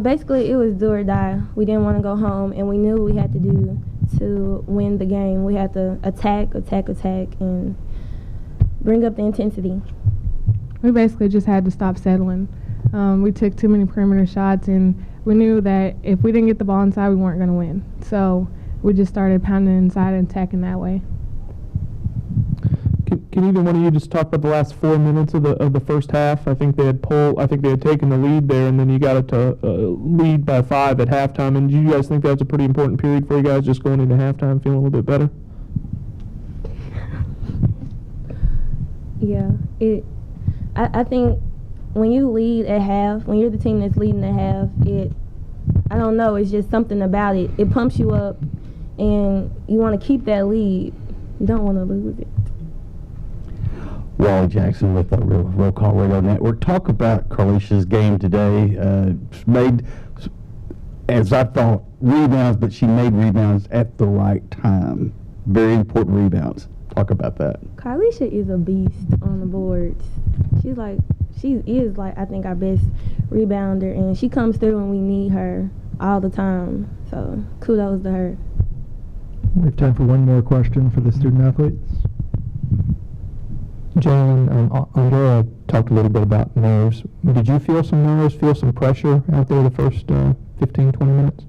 Basically, it was do or die. We didn't want to go home, and we knew what we had to do to win the game. We had to attack, and bring up the intensity. We basically just had to stop settling. We took too many perimeter shots, and we knew that if we didn't get the ball inside, we weren't going to win. So we just started pounding inside and attacking that way. Can either one of you just talk about the last 4 minutes of the first half? I think they had taken the lead there, and then you got it to lead by 5 at halftime. And do you guys think that was a pretty important period for you guys, just going into halftime feeling a little bit better? Yeah, I think when you lead at half, when you're the team that's leading at half, I don't know, it's just something about it. It pumps you up, and you want to keep that lead. You don't want to lose it. Wally Jackson with the Roll Call Radio Network. Talk about Carlicia's game today. Made, as I thought, rebounds, but she made rebounds at the right time. Very important rebounds. Talk about that. Carlicia is a beast on the boards. She is I think our best rebounder, and she comes through when we need her all the time. So kudos to her. We have time for one more question for the student athletes. Jalen, Andrea talked a little bit about nerves. Did you feel some nerves, feel some pressure out there the first 15, 20 minutes?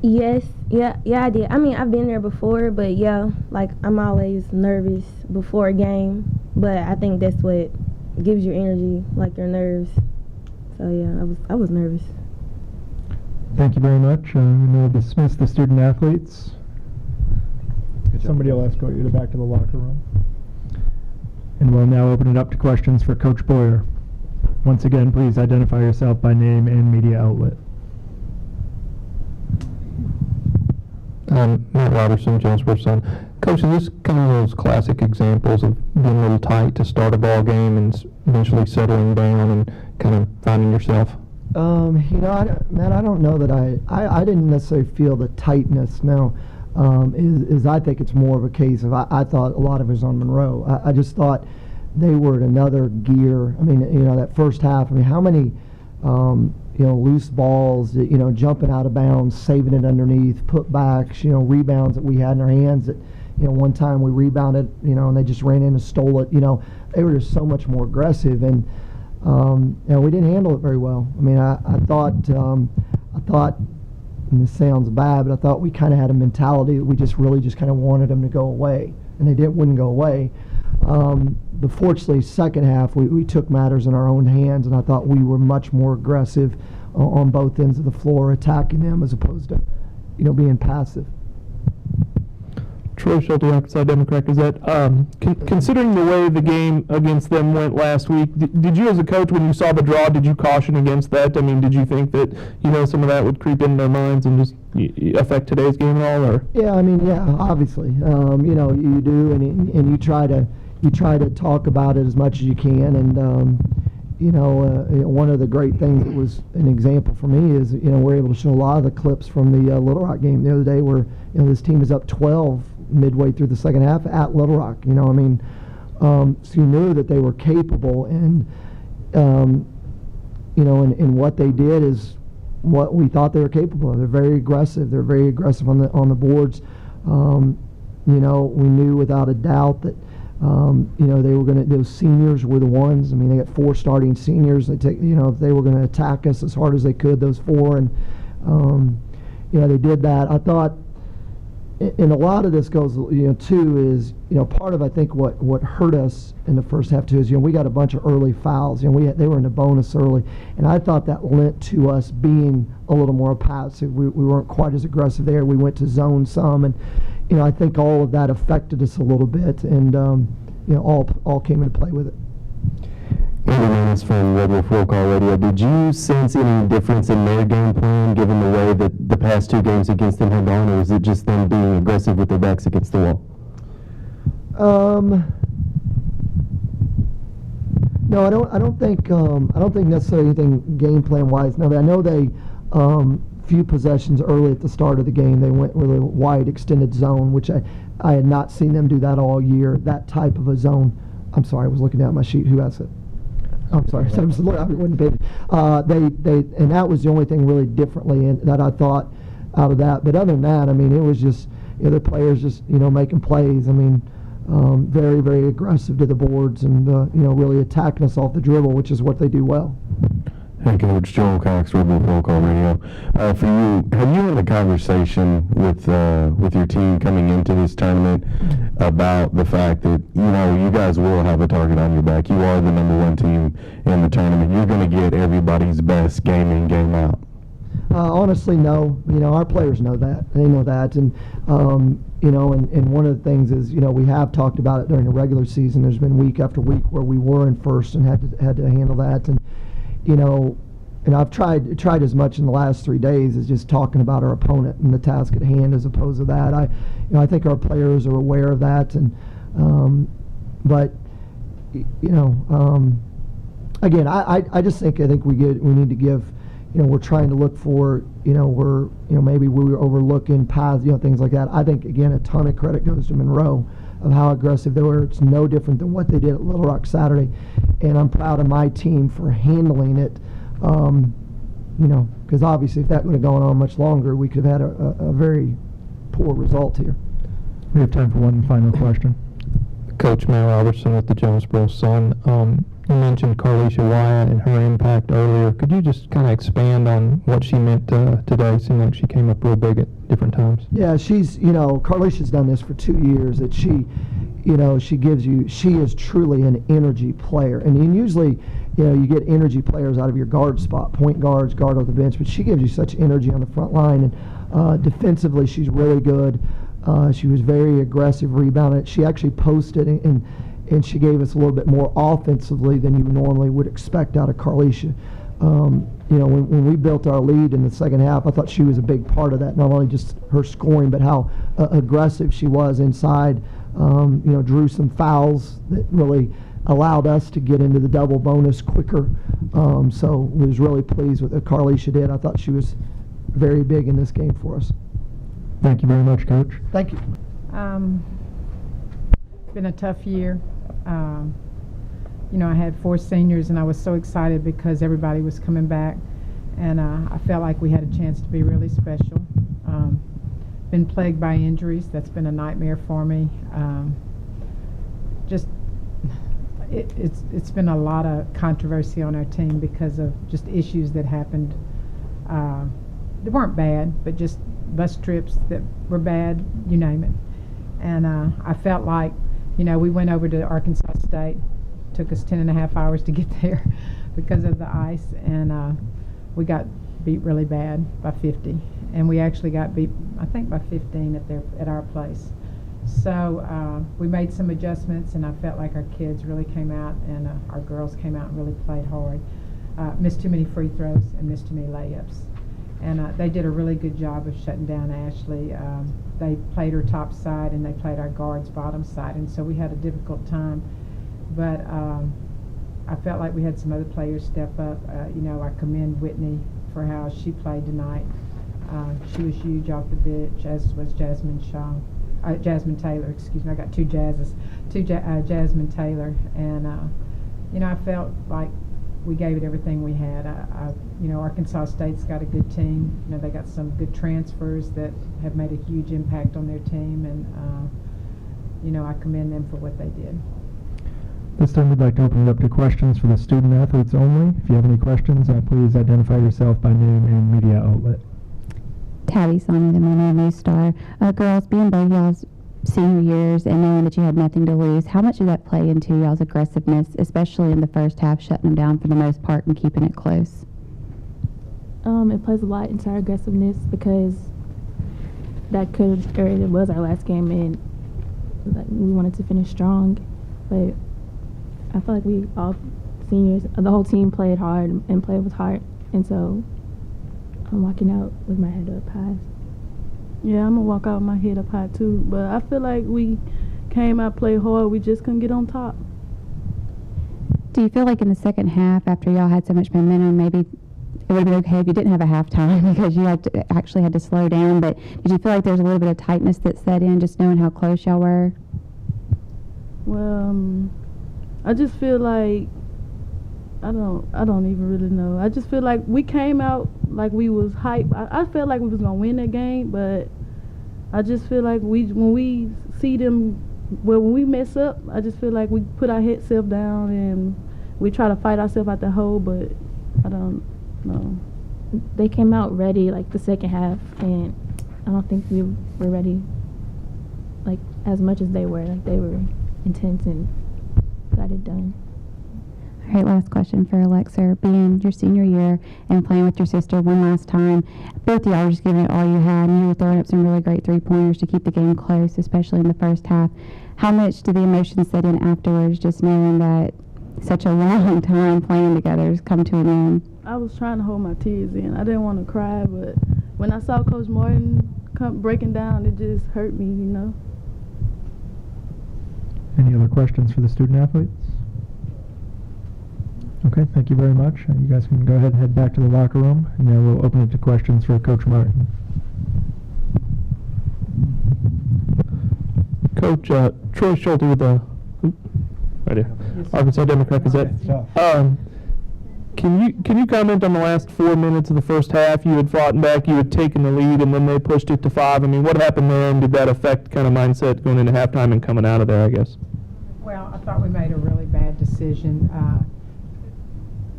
Yes, yeah, I did. I mean, I've been there before, but yeah, I'm always nervous before a game, but I think that's what gives you energy, your nerves. So yeah, I was nervous. Thank you very much. We'll dismiss the student athletes. Somebody will escort you back to the locker room. And we'll now open it up to questions for Coach Boyer. Once again, please identify yourself by name and media outlet. Matt Robertson, Jonesboro's son. Coach, is this kind of those classic examples of being a little tight to start a ball game and eventually settling down and kind of finding yourself? Matt, I don't know that I didn't necessarily feel the tightness. Now, I think it's more of a case of I thought a lot of it was on Monroe. I just thought they were at another gear. I mean, that first half. I mean, how many loose balls, jumping out of bounds, saving it underneath, putbacks, rebounds that we had in our hands that, one time we rebounded, and they just ran in and stole it. They were just so much more aggressive, and we didn't handle it very well. I mean, I thought, and this sounds bad, but I thought we kind of had a mentality that we just kind of wanted them to go away, and they wouldn't go away. But fortunately, second half, we took matters in our own hands, and I thought we were much more aggressive on both ends of the floor, attacking them as opposed to, being passive. Troy Schulte, Arkansas Democrat Gazette. Considering the way the game against them went last week, did you as a coach, when you saw the draw, did you caution against that? I mean, did you think that, some of that would creep into their minds and just affect today's game at all? Or? Yeah, I mean, yeah, obviously. You do, and you try to talk about it as much as you can. And, one of the great things that was an example for me is, we're able to show a lot of the clips from the Little Rock game the other day where, this team is up 12 midway through the second half at Little Rock. So you knew that they were capable, and and what they did is what we thought they were capable of. They're very aggressive. They're very aggressive on the boards. We knew without a doubt that they were going to. Those seniors were the ones. I mean, they got 4 starting seniors. They take if they were going to attack us as hard as they could. Those 4, and they did that. I thought. And a lot of this goes, too, is, part of, I think, what hurt us in the first half, too, is, we got a bunch of early fouls. They were in the bonus early. And I thought that lent to us being a little more passive. We weren't quite as aggressive there. We went to zone some. And, I think all of that affected us a little bit. And, all came into play with it. Andy Manning from Red Wolf Roll Call Radio. Did you sense any difference in their game plan given the way that the past 2 games against them have gone, or is it just them being aggressive with their backs against the wall? No, I don't think necessarily anything game plan wise. Now, I know they few possessions early at the start of the game they went really wide extended zone, which I had not seen them do that all year. That type of a zone. I'm sorry, I was looking at my sheet. Who has it? I'm sorry, I wasn't paying. And that was the only thing really differently that I thought out of that. But other than that, I mean, it was just the players just making plays. I mean, very, very aggressive to the boards and really attacking us off the dribble, which is what they do well. Hey, Coach, Joel Cox, Rebel Roll Call Radio. For you, have you had a conversation with your team coming into this tournament about the fact that, you guys will have a target on your back? You are the number one team in the tournament. You're going to get everybody's best game in, game out. Honestly, no. Our players know that. They know that. And, and one of the things is, we have talked about it during the regular season. There's been week after week where we were in first and had to handle that. And, and I've tried as much in the last 3 days as just talking about our opponent and the task at hand as opposed to that. I think our players are aware of that, and but again, I think we need to give. We're trying to look for. Maybe we were overlooking paths, things like that. I think again, a ton of credit goes to Monroe of how aggressive they were. It's no different than what they did at Little Rock Saturday, and I'm proud of my team for handling it. Because obviously if that would have gone on much longer, we could have had a very poor result here. We have time for one final question. Coach Mel Robertson with the Jonesboro Sun. You mentioned Carlisha Wyatt and her impact earlier. Could you just kind of expand on what she meant today? It seemed like she came up real big at different times. Yeah, she's, Carlisha's done this for 2 years, that she is truly an energy player. And usually, you get energy players out of your guard spot, point guards, guard off the bench, but she gives you such energy on the front line. And defensively, she's really good. She was very aggressive rebounding. She actually posted and she gave us a little bit more offensively than you normally would expect out of Carlisha. When we built our lead in the second half, I thought she was a big part of that, not only just her scoring, but how aggressive she was inside. Drew some fouls that really allowed us to get into the double bonus quicker. So we was really pleased with what Carlisha did. I thought she was very big in this game for us. Thank you very much, Coach. Thank you. It's been a tough year. I had 4 seniors, and I was so excited because everybody was coming back, and I felt like we had a chance to be really special. Been plagued by injuries. That's been a nightmare for me. It's been a lot of controversy on our team because of just issues that happened. They weren't bad, but just bus trips that were bad, you name it. And I felt like, we went over to Arkansas State. Took us 10.5 hours to get there because of the ice, and we got beat really bad by 50. And we actually got beat, I think, by 15 at our place. So we made some adjustments, and I felt like our kids really came out, and our girls came out and really played hard. Missed too many free throws and missed too many layups. And they did a really good job of shutting down Ashley. They played her top side, and they played our guards bottom side, and so we had a difficult time. But I felt like we had some other players step up. I commend Whitney for how she played tonight. She was huge off the bench, as was Jasmine Taylor. Excuse me, I got two Jazzes. Jasmine Taylor, and I felt like we gave it everything we had. Arkansas State's got a good team. They got some good transfers that have made a huge impact on their team, and I commend them for what they did. This time we'd like to open it up to questions for the student athletes only. If you have any questions, please identify yourself by name and media outlet. Tabby Sonny, the Monroe News Star. Girls, being both y'all's senior years and knowing that you had nothing to lose, how much did that play into y'all's aggressiveness, especially in the first half, shutting them down for the most part and keeping it close? It plays a lot into our aggressiveness because it was our last game, and we wanted to finish strong. But I feel like we all seniors, the whole team played hard and played with heart, and so I'm walking out with my head up high. Yeah, I'm gonna walk out with my head up high too, but I feel like we came out, played hard, we just couldn't get on top. Do you feel like in the second half, after y'all had so much momentum, maybe it would have been okay if you didn't have a halftime because you actually had to slow down, but did you feel like there was a little bit of tightness that set in just knowing how close y'all were? Well, I just feel like I don't even really know. I just feel like we came out like we was hype. I felt like we was gonna win that game, but I just feel like when we see them, when we mess up, I just feel like we put our head self down and we try to fight ourselves out the hole, but I don't know. They came out ready like the second half, and I don't think we were ready like as much as they were. Like they were intense and got it done. All right, last question for Alexa. Being your senior year and playing with your sister one last time, both of y'all were just giving it all you had, and you were throwing up some really great three-pointers to keep the game close, especially in the first half. How much did the emotions set in afterwards, just knowing that such a long time playing together has come to an end? I was trying to hold my tears in. I didn't want to cry, but when I saw Coach Martin come breaking down, it just hurt me, you know. Any other questions for the student athletes? Okay, thank you very much. You guys can go ahead and head back to the locker room, and then we'll open it to questions for Coach Martin. Coach, Troy Schulte with the right here, Arkansas Democrat Gazette. Can you comment on the last 4 minutes of the first half? You had fought back, you had taken the lead, and then they pushed it to 5. I mean, what happened there, and did that affect kind of mindset going into halftime and coming out of there, I guess? Well, I thought we made a really bad decision.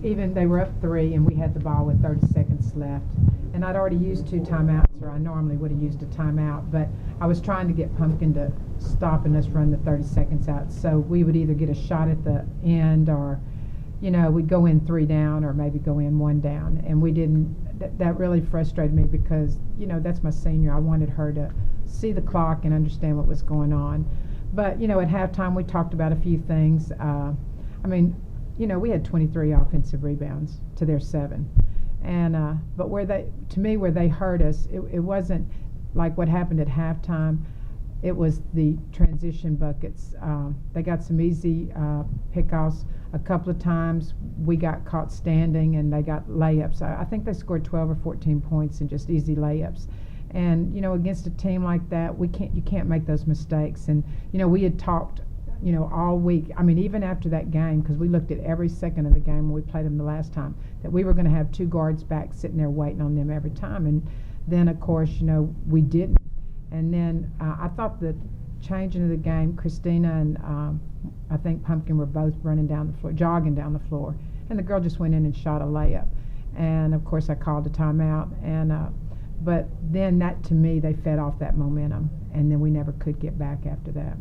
Even they were up 3 and we had the ball with 30 seconds left. And I'd already used 2 timeouts, or I normally would have used a timeout, but I was trying to get Pumpkin to stop and us run the 30 seconds out. So we would either get a shot at the end, or, you know, we'd go in 3 down or maybe go in 1 down. And we didn't, that really frustrated me because, you know, that's my senior. I wanted her to see the clock and understand what was going on. But, you know, at halftime we talked about a few things. I mean, you know, we had 23 offensive rebounds to their 7. And but where they hurt us, it wasn't like what happened at halftime. It was the transition buckets. They got some easy pickoffs. A couple of times we got caught standing and they got layups. I think they scored 12 or 14 points in just easy layups. And, you know, against a team like that, you can't make those mistakes. And, you know, we had talked, you know, all week. I mean, even after that game, because we looked at every second of the game when we played them the last time, that we were going to have 2 guards back sitting there waiting on them every time. And then, of course, you know, we didn't. And then I thought the changing of the game, Christina and I think Pumpkin were both running down the floor, jogging down the floor. And the girl just went in and shot a layup. And, of course, I called a timeout. And but then that, to me, they fed off that momentum. And then we never could get back after that.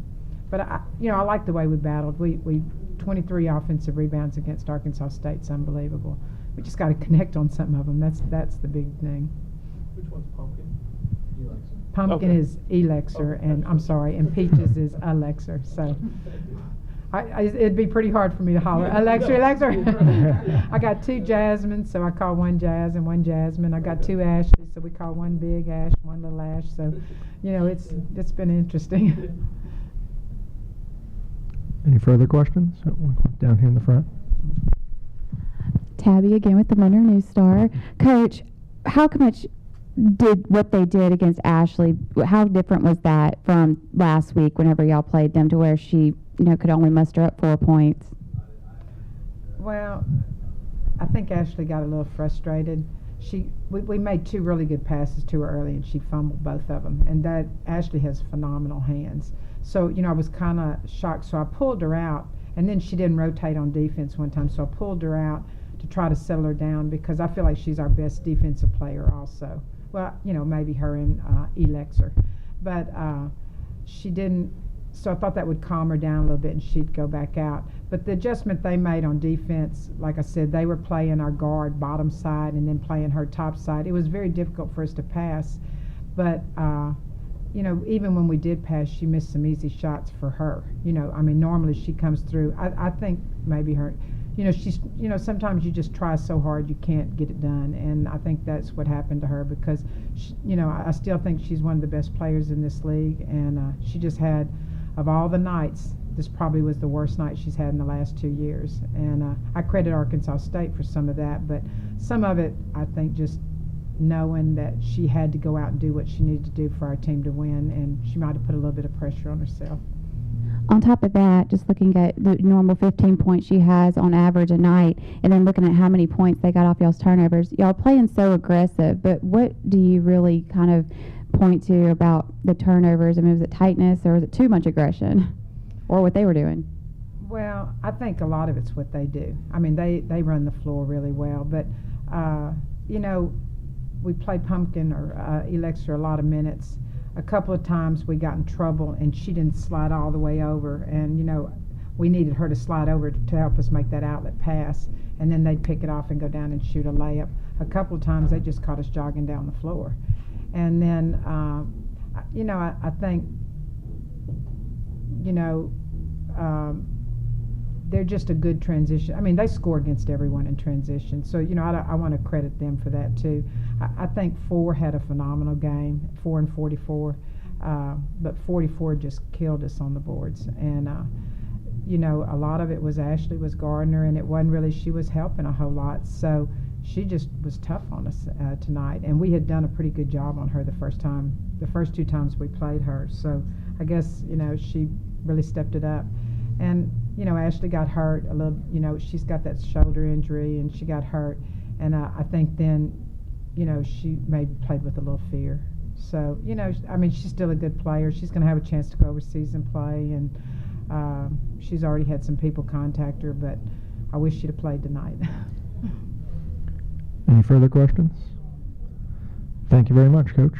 But, you know, I like the way we battled. We 23 offensive rebounds against Arkansas State's unbelievable. We just got to connect on some of them. That's the big thing. Which one's Pumpkin? Pumpkin Okay. is Elexer, and I'm sorry, and Peaches is Alexer. So it'd be pretty hard for me to holler, Alexer, Alexer. I got 2 Jasmine, so I call one Jazz and one Jasmine. I got 2 Ashley, so we call one big Ash, one little Ash. So, you know, it's been interesting. Any further questions? Down here in the front. Tabby again with the Monroe News Star. Coach, how much did what they did against Ashley, how different was that from last week whenever y'all played them to where she, you know, could only muster up 4 points? Well, I think Ashley got a little frustrated. We made 2 really good passes to her early, and she fumbled both of them. And that Ashley has phenomenal hands. So, you know, I was kind of shocked. So I pulled her out, and then she didn't rotate on defense one time. So I pulled her out to try to settle her down because I feel like she's our best defensive player also. Well, you know, maybe her and Elexer. But she didn't. So I thought that would calm her down a little bit and she'd go back out. But the adjustment they made on defense, like I said, they were playing our guard bottom side and then playing her top side. It was very difficult for us to pass. But, you know, even when we did pass, she missed some easy shots for her. You know, I mean, normally she comes through. I think maybe her, you know, she's, you know, sometimes you just try so hard you can't get it done. And I think that's what happened to her because, she, you know, I still think she's one of the best players in this league. And she just had, of all the nights, this probably was the worst night she's had in the last 2 years. And I credit Arkansas State for some of that, but some of it, I think, just knowing that she had to go out and do what she needed to do for our team to win, and she might have put a little bit of pressure on herself. On top of that, just looking at the normal 15 points she has on average a night, and then looking at how many points they got off y'all's turnovers, y'all are playing so aggressive, but what do you really kind of point to about the turnovers? I mean, was it tightness or was it too much aggression? Or what they were doing? Well, I think a lot of it's what they do. I mean, they run the floor really well, but, you know, we played pumpkin or Elixir a lot of minutes. A couple of times we got in trouble and she didn't slide all the way over, and you know we needed her to slide over to help us make that outlet pass, and then they'd pick it off and go down and shoot a layup. A couple of times they just caught us jogging down the floor, and then you know I think you know they're just a good transition. I mean, they score against everyone in transition, so you know I want to credit them for that too. I think 4 had a phenomenal game, 4 and 44, but 44 just killed us on the boards. And you know, a lot of it was Ashley was Gardner, and it wasn't really she was helping a whole lot. So she just was tough on us tonight, and we had done a pretty good job on her the first 2 times we played her. So I guess you know she really stepped it up. And you know, Ashley got hurt a little. You know, she's got that shoulder injury, and she got hurt. And I think then, you know, she maybe played with a little fear. So, you know, I mean, she's still a good player. She's going to have a chance to go overseas and play. And she's already had some people contact her, but I wish she'd have played tonight. Any further questions? Thank you very much, Coach.